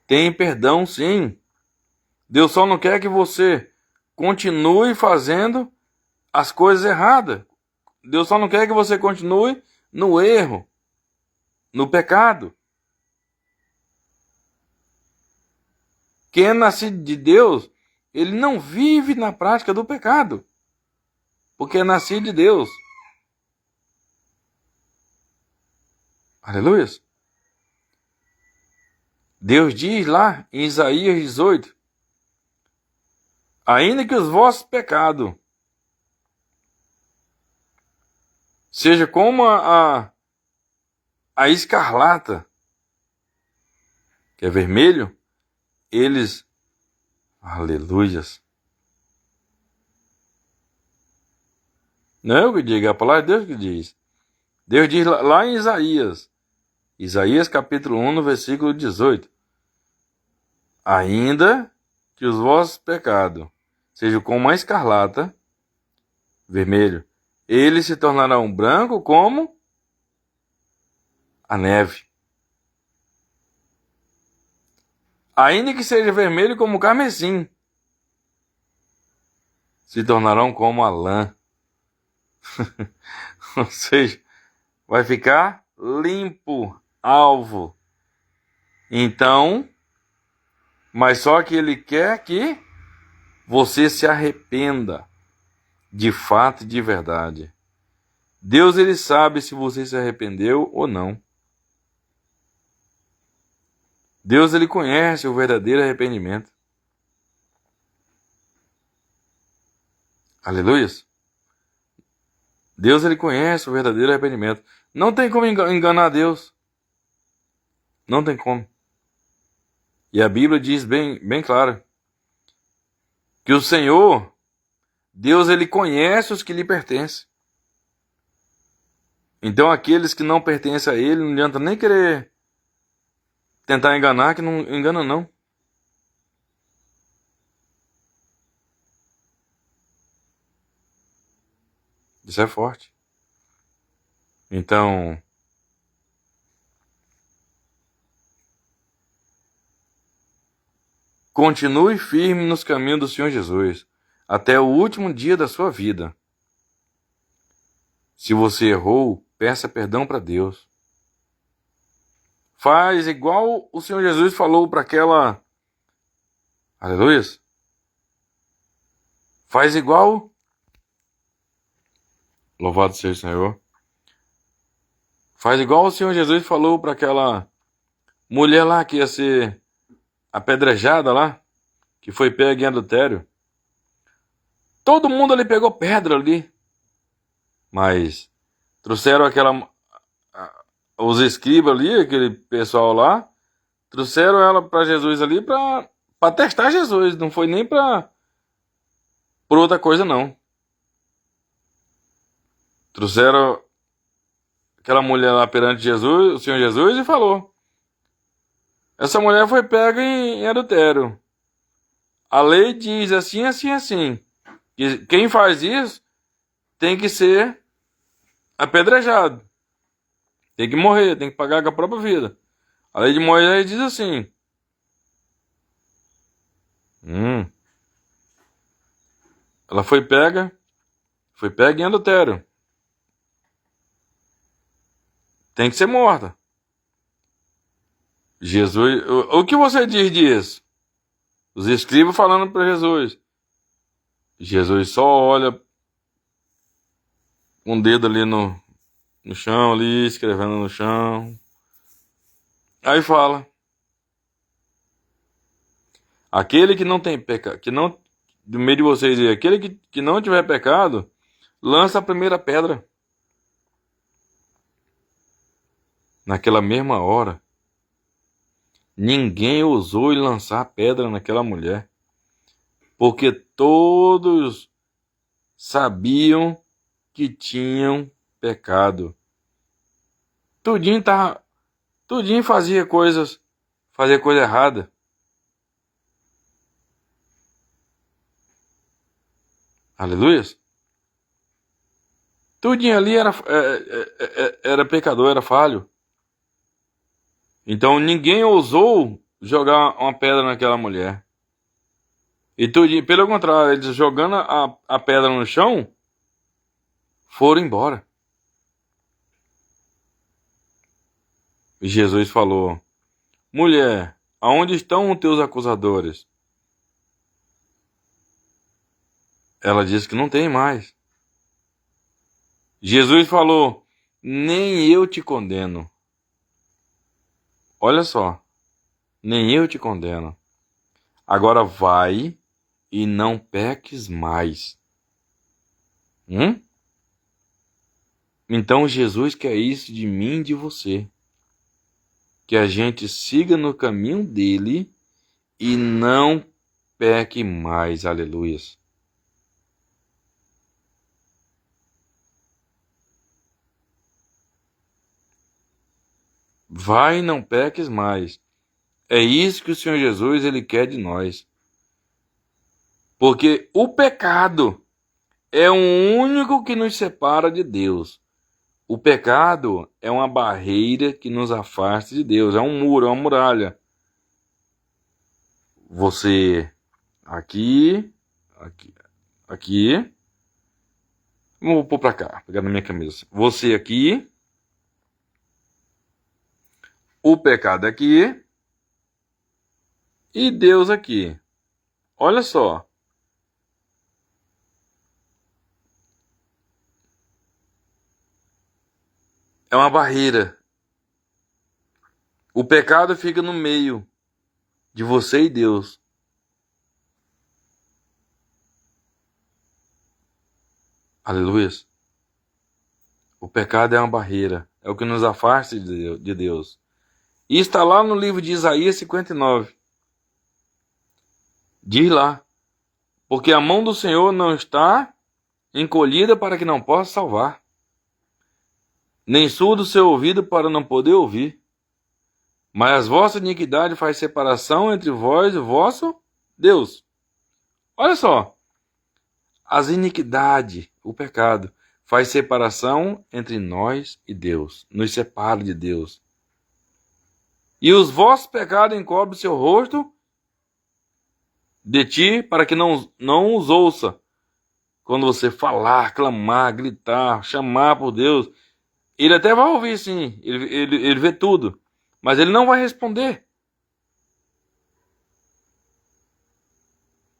Tem perdão sim. Deus só não quer que você continue fazendo as coisas erradas. Deus só não quer que você continue no erro, no pecado. Quem é nascido de Deus, ele não vive na prática do pecado, porque é nascido de Deus. Aleluia. Deus diz lá em Isaías 18, ainda que os vossos pecados seja como a escarlata, que é vermelho, eles, aleluias, Não é eu que digo, é a palavra de Deus que diz. Deus diz lá em Isaías capítulo 1, no versículo 18. Ainda que os vossos pecados sejam como a escarlata, vermelho, eles se tornarão branco como a neve. Ainda que seja vermelho como o carmesim, se tornarão como a lã. Ou seja, vai ficar limpo, alvo. Então, mas só que ele quer que você se arrependa de fato e de verdade. Deus, ele sabe se você se arrependeu ou não. Deus, ele conhece o verdadeiro arrependimento. Aleluia. Deus, ele conhece o verdadeiro arrependimento. Não tem como enganar Deus. Não tem como. E a Bíblia diz bem claro que o Senhor, Deus, ele conhece os que lhe pertencem. Então aqueles que não pertencem a ele, não adianta nem querer tentar enganar, que não engana não. Isso é forte. Então, continue firme nos caminhos do Senhor Jesus, até o último dia da sua vida. Se você errou, peça perdão para Deus. Faz igual o Senhor Jesus falou para aquela... Aleluia. Faz igual... Louvado seja o Senhor. Faz igual o Senhor Jesus falou para aquela mulher lá que ia ser apedrejada lá, que foi pega em adultério. Todo mundo ali pegou pedra ali. Mas trouxeram os escribas ali, aquele pessoal lá, trouxeram ela para Jesus ali para testar Jesus. Não foi nem por outra coisa, não. Trouxeram aquela mulher lá perante Jesus, o Senhor Jesus, e falou: essa mulher foi pega em adultério. A lei diz assim, assim, assim. E quem faz isso tem que ser apedrejado. Tem que morrer, tem que pagar com a própria vida. A lei de Moisés diz assim. Ela foi pega em adultério. Tem que ser morta. Jesus, o que você diz disso? Os escribas falando para Jesus. Jesus só olha um dedo ali no chão, ali, escrevendo no chão. Aí fala: aquele que não tem pecado, que não, do meio de vocês aí, aquele que não tiver pecado, lança a primeira pedra. Naquela mesma hora, ninguém ousou lançar pedra naquela mulher, porque todos sabiam que tinham pecado. Tudinho fazia coisa errada. Aleluia. Tudinho ali era pecador, era falho. Então ninguém ousou jogar uma pedra naquela mulher. E tudinho, pelo contrário, eles jogando a pedra no chão, foram embora. E Jesus falou: mulher, aonde estão os teus acusadores? Ela disse que não tem mais. Jesus falou: nem eu te condeno. Olha só, nem eu te condeno. Agora vai e não peques mais. Então Jesus quer isso de mim e de você. Que a gente siga no caminho dele e não peque mais. Aleluia. Vai e não peques mais. É isso que o Senhor Jesus ele quer de nós. Porque o pecado é o único que nos separa de Deus. O pecado é uma barreira que nos afasta de Deus. É um muro, é uma muralha. Você aqui, aqui, aqui. Vou pôr pra cá, pegar na minha camisa. Você aqui, o pecado aqui e Deus aqui. Olha só. É uma barreira. O pecado fica no meio de você e Deus. Aleluia. O pecado é uma barreira. É o que nos afasta de Deus. E está lá no livro de Isaías 59. Diz lá. Porque a mão do Senhor não está encolhida para que não possa salvar, nem surdo o seu ouvido para não poder ouvir. Mas as vossas iniquidades faz separação entre vós e o vosso Deus. Olha só. As iniquidades, o pecado, faz separação entre nós e Deus. Nos separa de Deus. E os vossos pecados encobrem seu rosto de ti para que não os ouça. Quando você falar, clamar, gritar, chamar por Deus, ele até vai ouvir sim, ele vê tudo, mas ele não vai responder.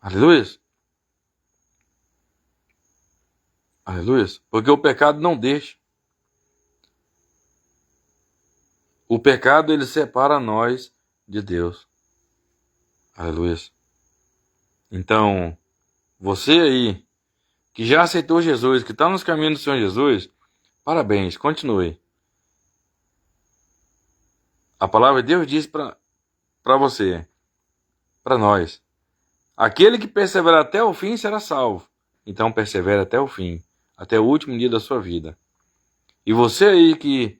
Aleluia. Aleluia. Porque o pecado não deixa. O pecado ele separa nós de Deus. Aleluia. Então, você aí, que já aceitou Jesus, que está nos caminhos do Senhor Jesus, parabéns, continue. A palavra de Deus diz para você, para nós, aquele que perseverar até o fim será salvo. Então persevere até o fim, até o último dia da sua vida. E você aí que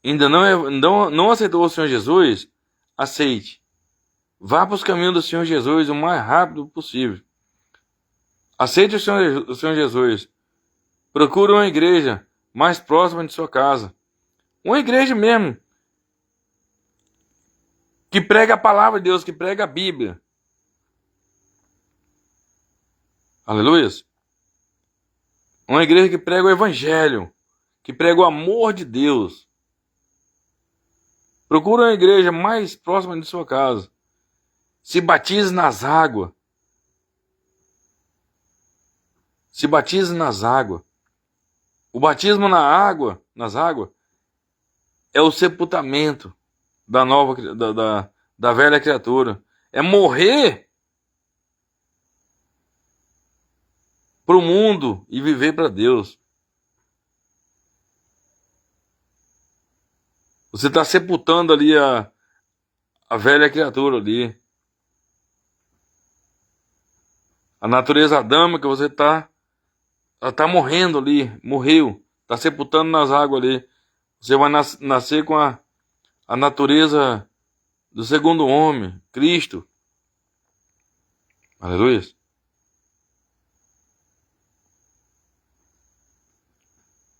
ainda não aceitou o Senhor Jesus, aceite. Vá para os caminhos do Senhor Jesus o mais rápido possível. Aceite o Senhor Jesus. Procure uma igreja mais próxima de sua casa. Uma igreja mesmo. Que prega a palavra de Deus, que prega a Bíblia. Aleluia. Uma igreja que prega o Evangelho. Que prega o amor de Deus. Procure uma igreja mais próxima de sua casa. Se batize nas águas. Se batize nas águas. O batismo nas águas, é o sepultamento da velha criatura. É morrer para o mundo e viver para Deus. Você está sepultando ali a velha criatura ali. A natureza adâmica, você ela tá morrendo ali, morreu, está sepultando nas águas ali. Você vai nascer com a natureza do segundo homem, Cristo. Aleluia.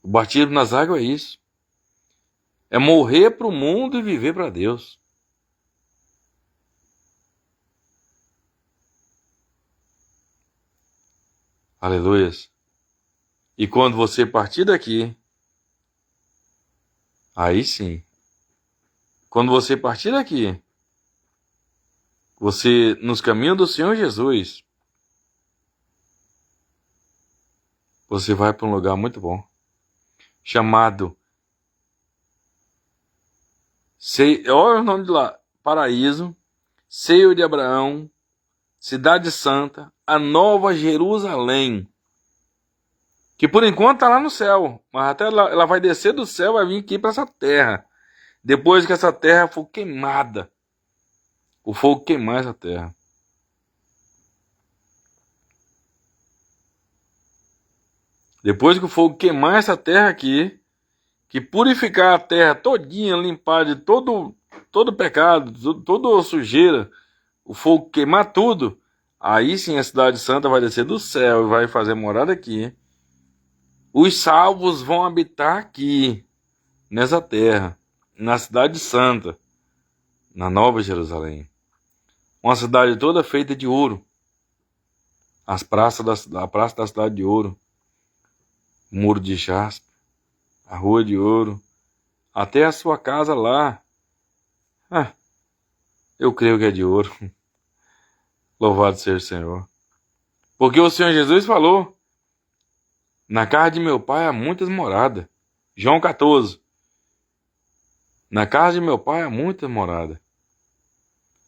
O batismo nas águas é isso. É morrer para o mundo e viver para Deus. Aleluia. E quando você partir daqui, aí sim. Quando você partir daqui, você, nos caminhos do Senhor Jesus, você vai para um lugar muito bom, chamado, olha o nome de lá, Paraíso, Seio de Abraão, Cidade Santa, a Nova Jerusalém, que por enquanto está lá no céu, mas até ela vai descer do céu, vai vir aqui para essa terra, depois que essa terra for queimada, o fogo queimar essa terra. Depois que o fogo queimar essa terra aqui, que purificar a terra todinha, limpar de todo pecado, toda sujeira, o fogo queimar tudo, aí sim a cidade santa vai descer do céu e vai fazer morada aqui. Os salvos vão habitar aqui, nessa terra, na cidade santa, na Nova Jerusalém. Uma cidade toda feita de ouro. A praça da cidade de ouro, o muro de jaspe, a rua de ouro, até a sua casa lá. Eu creio que é de ouro. Louvado seja o Senhor. Porque o Senhor Jesus falou: na casa de meu pai há muitas moradas. João 14. Na casa de meu pai há muitas moradas.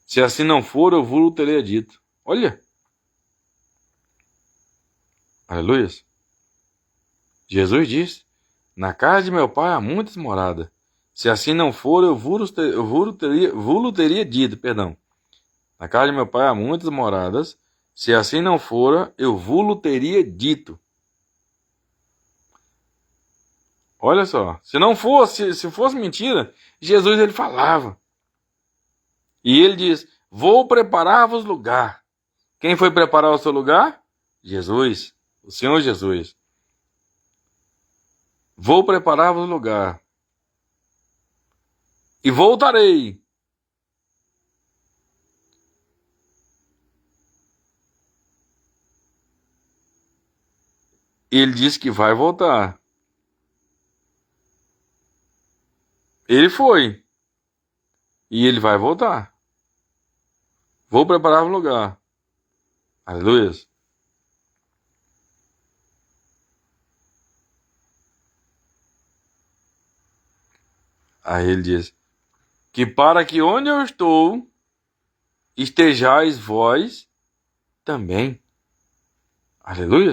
Se assim não for, eu vos teria dito. Olha. Aleluia. Jesus disse: na casa de meu pai há muitas moradas. Se assim não for, eu vos teria dito. Perdão. Na casa de meu pai há muitas moradas. Se assim não fora, eu vos teria dito. Olha só. Se não fosse, se fosse mentira, Jesus ele falava. E ele diz: vou preparar-vos lugar. Quem foi preparar o seu lugar? Jesus. O Senhor Jesus. Vou preparar-vos lugar. E voltarei. Ele disse que vai voltar. Ele foi. E ele vai voltar. Vou preparar o lugar. Aleluia. Aí ele diz: que para que onde eu estou, estejais vós também. Aleluia.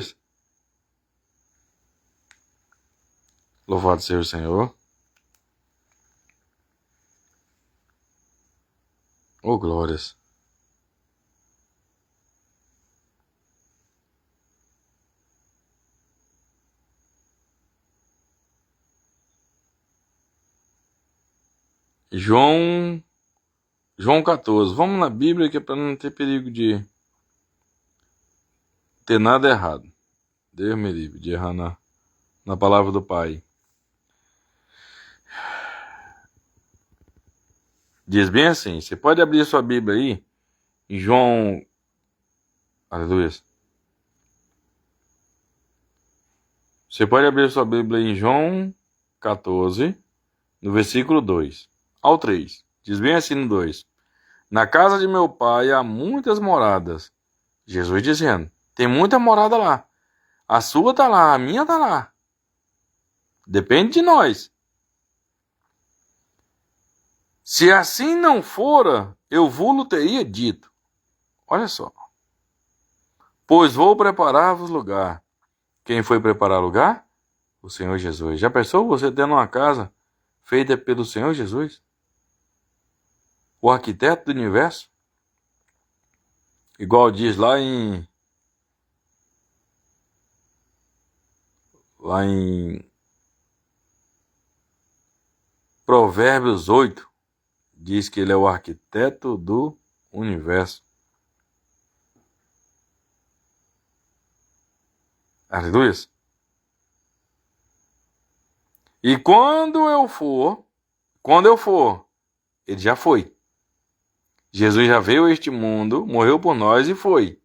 Louvado seja o Senhor. Oh, glórias. João 14. Vamos na Bíblia que é para não ter perigo de ter nada errado. Deus me livre de errar na palavra do Pai. Diz bem assim, você pode abrir sua Bíblia aí, em João... Aleluia. Você pode abrir sua Bíblia em João 14, no versículo 2 ao 3. Diz bem assim no 2. Na casa de meu pai há muitas moradas. Jesus dizendo, tem muita morada lá. A sua tá lá, a minha tá lá. Depende de nós. Se assim não fora, eu vos teria dito. Olha só. Pois vou preparar-vos lugar. Quem foi preparar lugar? O Senhor Jesus. Já pensou você tendo uma casa feita pelo Senhor Jesus? O arquiteto do universo? Igual diz lá em Provérbios 8, diz que ele é o arquiteto do universo. Aleluia. E quando eu for, ele já foi. Jesus já veio a este mundo, morreu por nós e foi.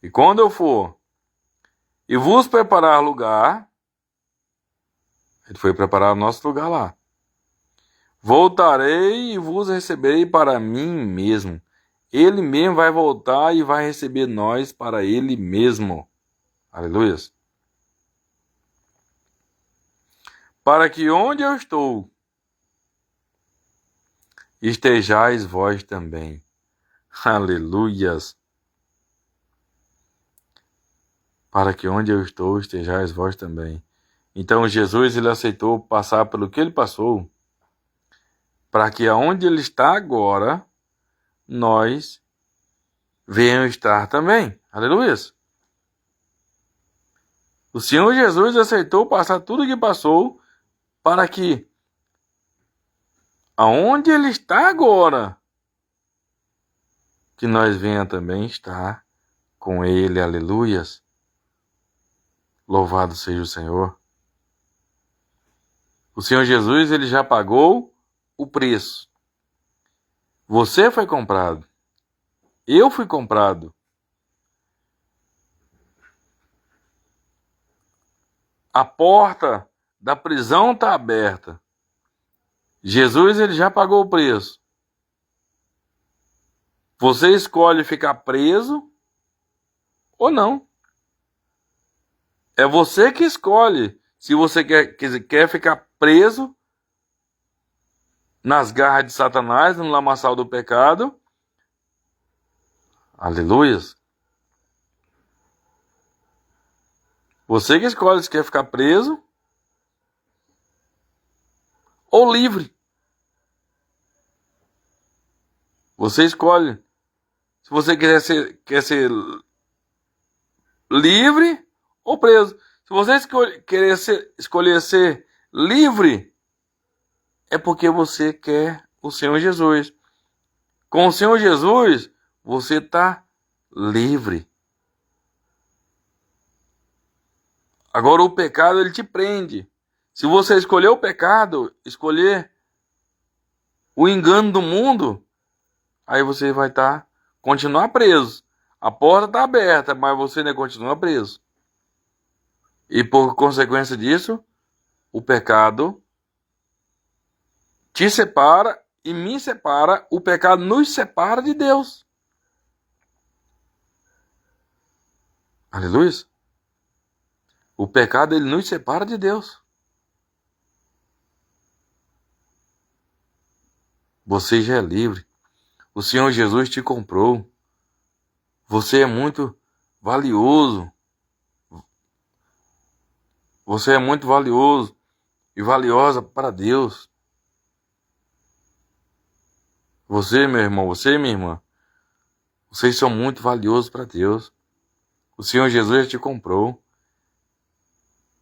E quando eu for e vos preparar lugar, ele foi preparar o nosso lugar lá. Voltarei e vos receberei para mim mesmo. Ele mesmo vai voltar e vai receber nós para ele mesmo. Aleluia. Para que onde eu estou, estejais vós também. Aleluias. Para que onde eu estou, estejais vós também. Então Jesus ele aceitou passar pelo que ele passou, para que aonde ele está agora, nós venhamos estar também. Aleluia. O Senhor Jesus aceitou passar tudo o que passou para que, aonde Ele está agora, que nós venha também estar com Ele. Aleluias. Louvado seja o Senhor. O Senhor Jesus, Ele já pagou o preço. Você foi comprado. Eu fui comprado. A porta da prisão está aberta. Jesus, Ele já pagou o preço. Você escolhe ficar preso ou não. É você que escolhe se você quer ficar preso nas garras de Satanás, no lamaçal do pecado. Aleluias. Você que escolhe se quer ficar preso ou livre. Você escolhe se você quer ser livre ou preso. Se você escolher ser livre, é porque você quer o Senhor Jesus. Com o Senhor Jesus, você está livre. Agora o pecado, ele te prende. Se você escolher o pecado, escolher o engano do mundo, aí você vai continuar preso. A porta está aberta, mas você ainda continua preso. E por consequência disso, o pecado te separa e me separa. O pecado nos separa de Deus. Aleluia. O pecado, ele nos separa de Deus. Você já é livre. O Senhor Jesus te comprou. Você é muito valioso. Você é muito valioso e valiosa para Deus. Você, meu irmão, você, minha irmã, vocês são muito valiosos para Deus. O Senhor Jesus te comprou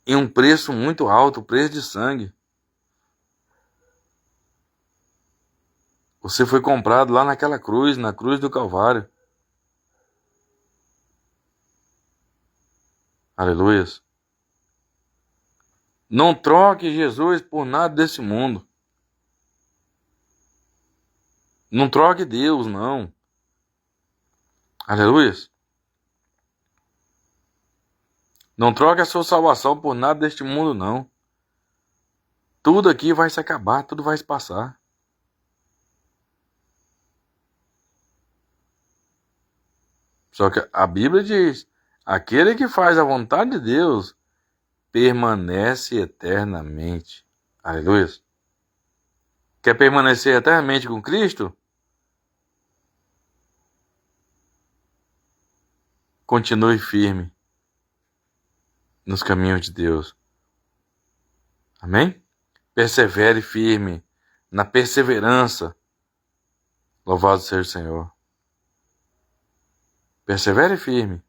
em um preço muito alto, o preço de sangue. Você foi comprado lá naquela cruz, na cruz do Calvário. Aleluia. Não troque Jesus por nada desse mundo. Não troque Deus, não. Aleluia. Não troque a sua salvação por nada deste mundo, não. Tudo aqui vai se acabar, tudo vai se passar. Só que a Bíblia diz: aquele que faz a vontade de Deus permanece eternamente. Aleluia. Quer permanecer eternamente com Cristo? Continue firme nos caminhos de Deus. Amém? Persevere firme na perseverança. Louvado seja o Senhor. Persevere firme.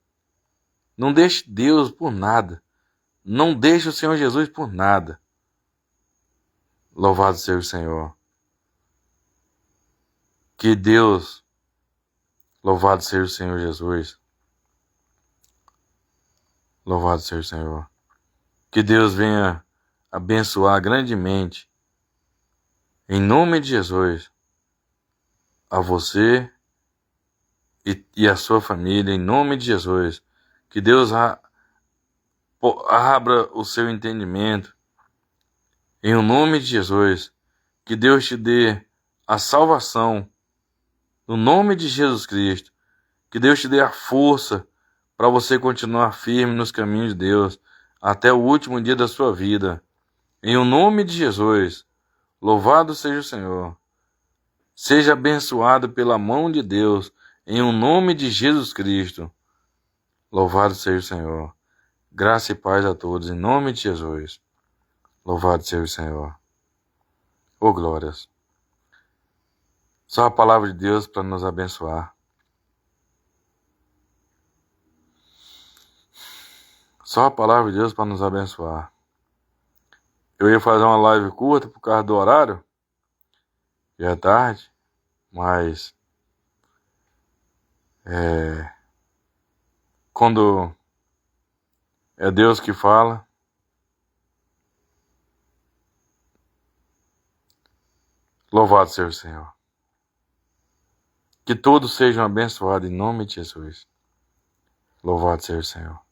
Não deixe Deus por nada. Não deixe o Senhor Jesus por nada. Louvado seja o Senhor. Que Deus, louvado seja o Senhor Jesus. Louvado seja o Senhor. Que Deus venha abençoar grandemente, em nome de Jesus, a você e a sua família, em nome de Jesus. Que Deus abra o seu entendimento, em nome de Jesus. Que Deus te dê a salvação, no nome de Jesus Cristo. Que Deus te dê a força para você continuar firme nos caminhos de Deus até o último dia da sua vida. Em o nome de Jesus, louvado seja o Senhor. Seja abençoado pela mão de Deus, em o nome de Jesus Cristo. Louvado seja o Senhor. Graça e paz a todos, em nome de Jesus. Louvado seja o Senhor. Oh, glórias. Só a palavra de Deus para nos abençoar. Só a palavra de Deus para nos abençoar. Eu ia fazer uma live curta por causa do horário, já é tarde, mas quando é Deus que fala, louvado seja o Senhor. Que todos sejam abençoados em nome de Jesus. Louvado seja o Senhor.